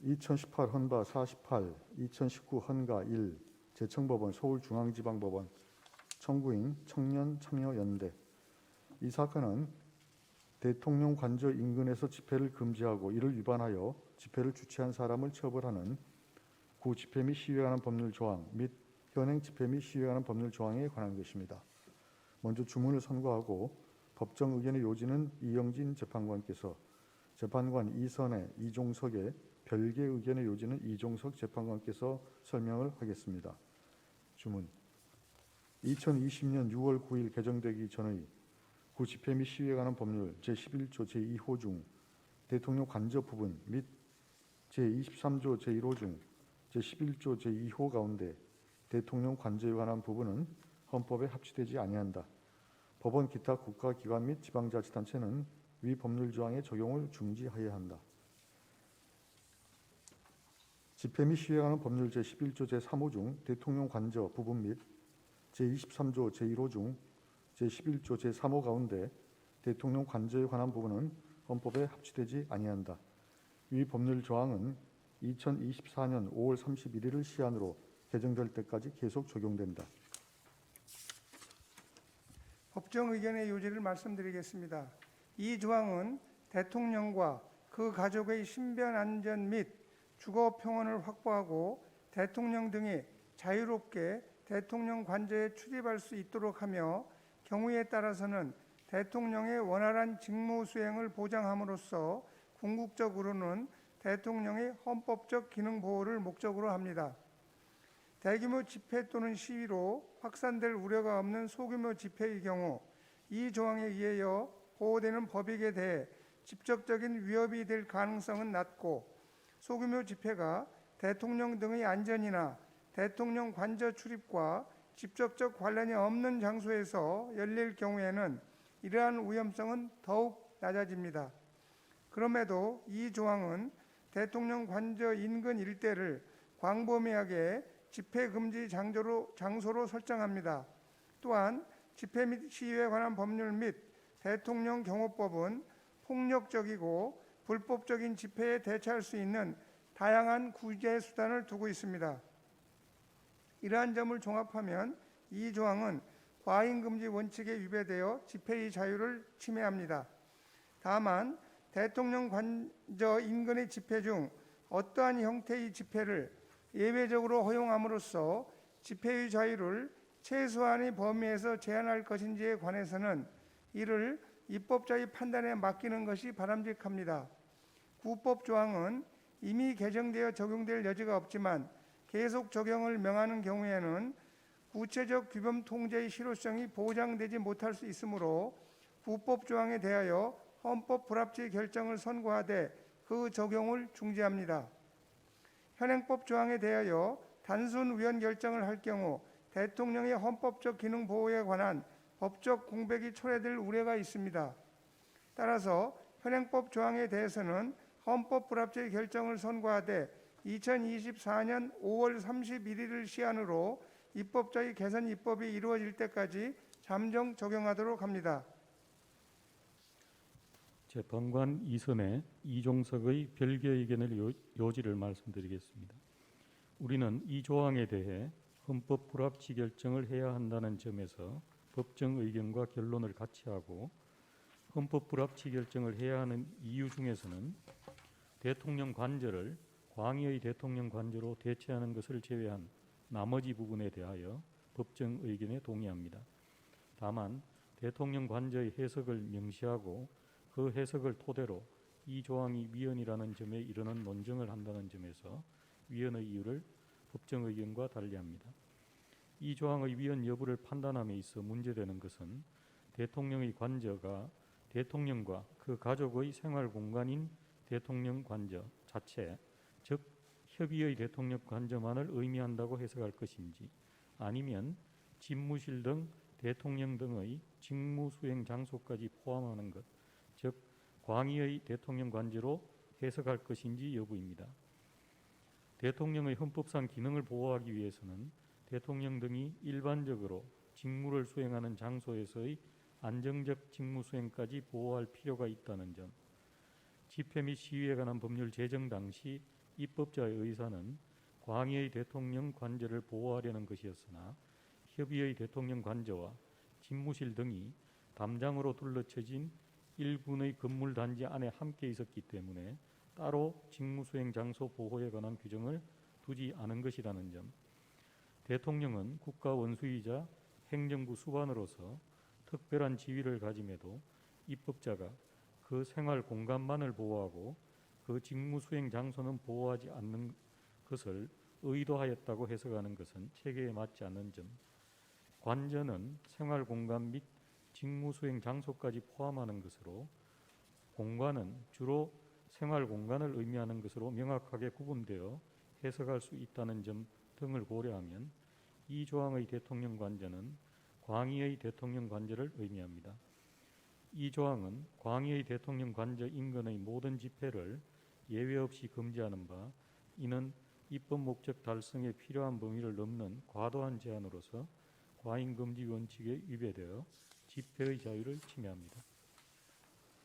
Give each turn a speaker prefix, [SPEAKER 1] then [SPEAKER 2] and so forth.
[SPEAKER 1] 2018 헌바 48, 2019 헌가 1, 제청법원 서울중앙지방법원 청구인 청년참여연대. 이 사건은 대통령 관저 인근에서 집회를 금지하고 이를 위반하여 집회를 주최한 사람을 처벌하는 구 집회 및 시위에 관한 법률 조항 및 현행 집회 및 시위에 관한 법률 조항에 관한 것입니다. 먼저 주문을 선고하고 법정 의견의 요지는 이영진 재판관께서, 재판관 이선의, 이종석의, 별개 의견의 요지는 이종석 재판관께서 설명을 하겠습니다. 주문. 2020년 6월 9일 개정되기 전의 구 집회 및 시위에 관한 법률 제11조 제2호 중 대통령 관저 부분 및 제23조 제1호 중 제11조 제2호 가운데 대통령 관저에 관한 부분은 헌법에 합치되지 아니한다. 법원 기타 국가기관 및 지방자치단체는 위 법률 조항의 적용을 중지하여야 한다. 집회 및 시위에 관한 법률 제11조 제3호 중 대통령 관저 부분 및 제23조 제1호 중 제11조 제3호 가운데 대통령 관저에 관한 부분은 헌법에 합치되지 아니한다. 위 법률 조항은 2024년 5월 31일을 시한으로 개정될 때까지 계속 적용된다.
[SPEAKER 2] 법정 의견의 요지를 말씀드리겠습니다. 이 조항은 대통령과 그 가족의 신변 안전 및 주거 평온을 확보하고 대통령 등이 자유롭게 대통령 관저에 출입할 수 있도록 하며 경우에 따라서는 대통령의 원활한 직무 수행을 보장함으로써 궁극적으로는 대통령의 헌법적 기능 보호를 목적으로 합니다. 대규모 집회 또는 시위로 확산될 우려가 없는 소규모 집회의 경우 이 조항에 의하여 보호되는 법익에 대해 직접적인 위협이 될 가능성은 낮고, 소규모 집회가 대통령 등의 안전이나 대통령 관저 출입과 직접적 관련이 없는 장소에서 열릴 경우에는 이러한 위험성은 더욱 낮아집니다. 그럼에도 이 조항은 대통령 관저 인근 일대를 광범위하게 집회 금지 장소로 설정합니다. 또한 집회 및 시위에 관한 법률 및 대통령 경호법은 폭력적이고 불법적인 집회에 대처할 수 있는 다양한 구제 수단을 두고 있습니다. 이러한 점을 종합하면 이 조항은 과잉금지 원칙에 위배되어 집회의 자유를 침해합니다. 다만 대통령 관저 인근의 집회 중 어떠한 형태의 집회를 예외적으로 허용함으로써 집회의 자유를 최소한의 범위에서 제한할 것인지에 관해서는 이를 입법자의 판단에 맡기는 것이 바람직합니다. 구법 조항은 이미 개정되어 적용될 여지가 없지만 계속 적용을 명하는 경우에는 구체적 규범 통제의 실효성이 보장되지 못할 수 있으므로 구법 조항에 대하여 헌법 불합치 결정을 선고하되 그 적용을 중지합니다. 현행법 조항에 대하여 단순 위헌 결정을 할 경우 대통령의 헌법적 기능 보호에 관한 법적 공백이 초래될 우려가 있습니다. 따라서 현행법 조항에 대해서는 헌법 불합치 결정을 선고하되 2024년 5월 31일을 시한으로 입법자의 개선 입법이 이루어질 때까지 잠정 적용하도록 합니다.
[SPEAKER 3] 재판관 이선의, 이종석의 별개 의견의 요지를 말씀드리겠습니다. 우리는 이 조항에 대해 헌법 불합치 결정을 해야 한다는 점에서 법정 의견과 결론을 같이 하고, 헌법 불합치 결정을 해야 하는 이유 중에서는 대통령 관저를 광의의 대통령 관저로 대체하는 것을 제외한 나머지 부분에 대하여 법정 의견에 동의합니다. 다만 대통령 관저의 해석을 명시하고 그 해석을 토대로 이 조항이 위헌이라는 점에 이르는 논증을 한다는 점에서 위헌의 이유를 법정 의견과 달리합니다. 이 조항의 위헌 여부를 판단함에 있어 문제되는 것은 대통령의 관저가 대통령과 그 가족의 생활 공간인 대통령 관저 자체, 즉 협의의 대통령 관저만을 의미한다고 해석할 것인지, 아니면 집무실 등 대통령 등의 직무 수행 장소까지 포함하는 것, 즉 광의의 대통령 관저로 해석할 것인지 여부입니다. 대통령의 헌법상 기능을 보호하기 위해서는 대통령 등이 일반적으로 직무를 수행하는 장소에서의 안정적 직무 수행까지 보호할 필요가 있다는 점, 집회 및 시위에 관한 법률 제정 당시 입법자의 의사는 광의의 대통령 관저를 보호하려는 것이었으나 협의의 대통령 관저와 집무실 등이 담장으로 둘러쳐진 일군의 건물 단지 안에 함께 있었기 때문에 따로 직무수행 장소 보호에 관한 규정을 두지 않은 것이라는 점, 대통령은 국가 원수이자 행정부 수반으로서 특별한 지위를 가짐에도 입법자가 그 생활 공간만을 보호하고 그 직무수행 장소는 보호하지 않는 것을 의도하였다고 해석하는 것은 체계에 맞지 않는 점, 관저는 생활 공간 및 직무수행 장소까지 포함하는 것으로 공간은 주로 생활 공간을 의미하는 것으로 명확하게 구분되어 해석할 수 있다는 점 등을 고려하면 이 조항의 대통령 관저는 광의의 대통령 관저를 의미합니다. 이 조항은 광의의 대통령 관저 인근의 모든 집회를 예외 없이 금지하는 바, 이는 입법 목적 달성에 필요한 범위를 넘는 과도한 제한으로서 과잉 금지 원칙에 위배되어 집회의 자유를 침해합니다.